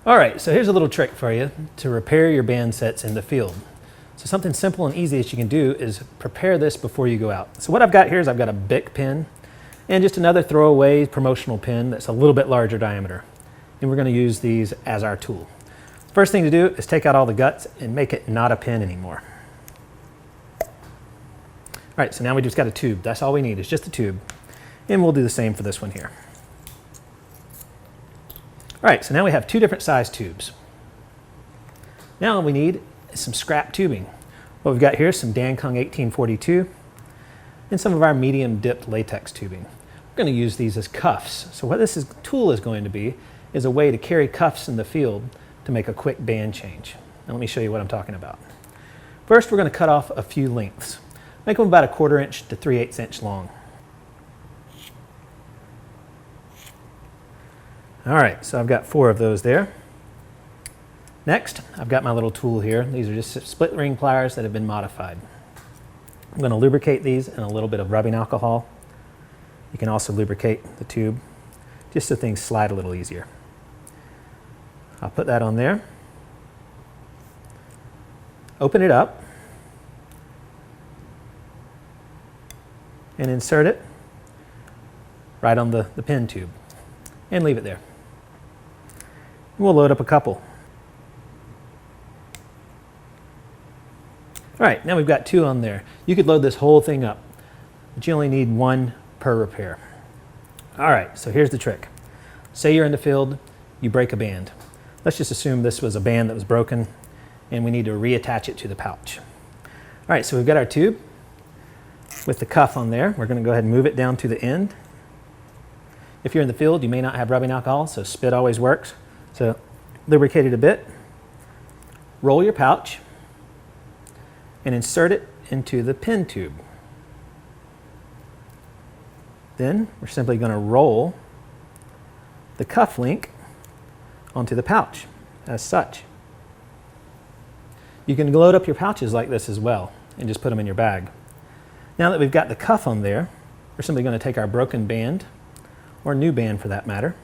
All right, so here's a little trick for you to repair your band sets in the field. So something simple and easy that you can do is prepare this before you go out. So what I've got here is I've got a Bic pin and just another throwaway promotional pin that's a little bit larger diameter. And we're going to use these as our tool. First thing to do is take out all the guts and make it not a pin anymore. All right, so now we just got a tube. That's all we need is just a tube. And we'll do the same for this one here. All right, so now we have two different size tubes. Now all we need is some scrap tubing. What we've got here is some Dankung 1842 and some of our medium dipped latex tubing. We're going to use these as cuffs. So what this tool is going to be is a way to carry cuffs in the field to make a quick band change. Now let me show you what I'm talking about. First, we're going to cut off a few lengths. Make them about 1/4 inch to 3/8 inch long. All right, so I've got 4 of those there. Next, I've got my little tool here. These are just split ring pliers that have been modified. I'm going to lubricate these in a little bit of rubbing alcohol. You can also lubricate the tube just so things slide a little easier. I'll put that on there. Open it up and insert it right on the pin tube and leave it there. We'll load up a couple. All right, now we've got 2 on there. You could load this whole thing up, but you only need 1 per repair. All right, so here's the trick. Say you're in the field, you break a band. Let's just assume this was a band that was broken and we need to reattach it to the pouch. All right, so we've got our tube with the cuff on there. We're going to go ahead and move it down to the end. If you're in the field, you may not have rubbing alcohol, so spit always works. So lubricate it a bit. Roll your pouch and insert it into the pin tube. Then we're simply going to roll the cuff link onto the pouch as such. You can load up your pouches like this as well and just put them in your bag. Now that we've got the cuff on there, we're simply going to take our broken band, or new band for that matter,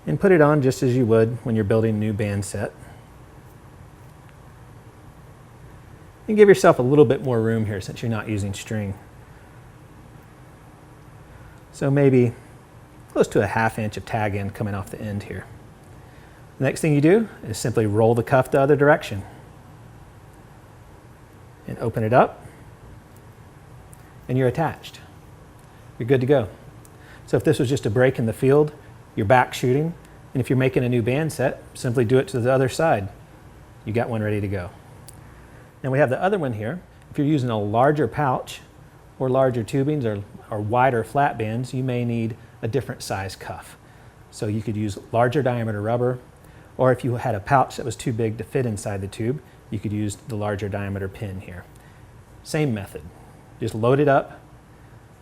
and put it on just as you would when you're building a new band set. And give yourself a little bit more room here since you're not using string. So maybe close to 1/2 inch of tag end coming off the end here. The next thing you do is simply roll the cuff the other direction and open it up, and you're attached. You're good to go. So if this was just a break in the field, you're back shooting, and if you're making a new band set, simply do it to the other side. You got one ready to go. Now we have the other one here. If you're using a larger pouch or larger tubings or wider flat bands, you may need a different size cuff. So you could use larger diameter rubber, or if you had a pouch that was too big to fit inside the tube, you could use the larger diameter pin here. Same method. Just load it up,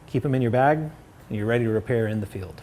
keep them in your bag, and you're ready to repair in the field.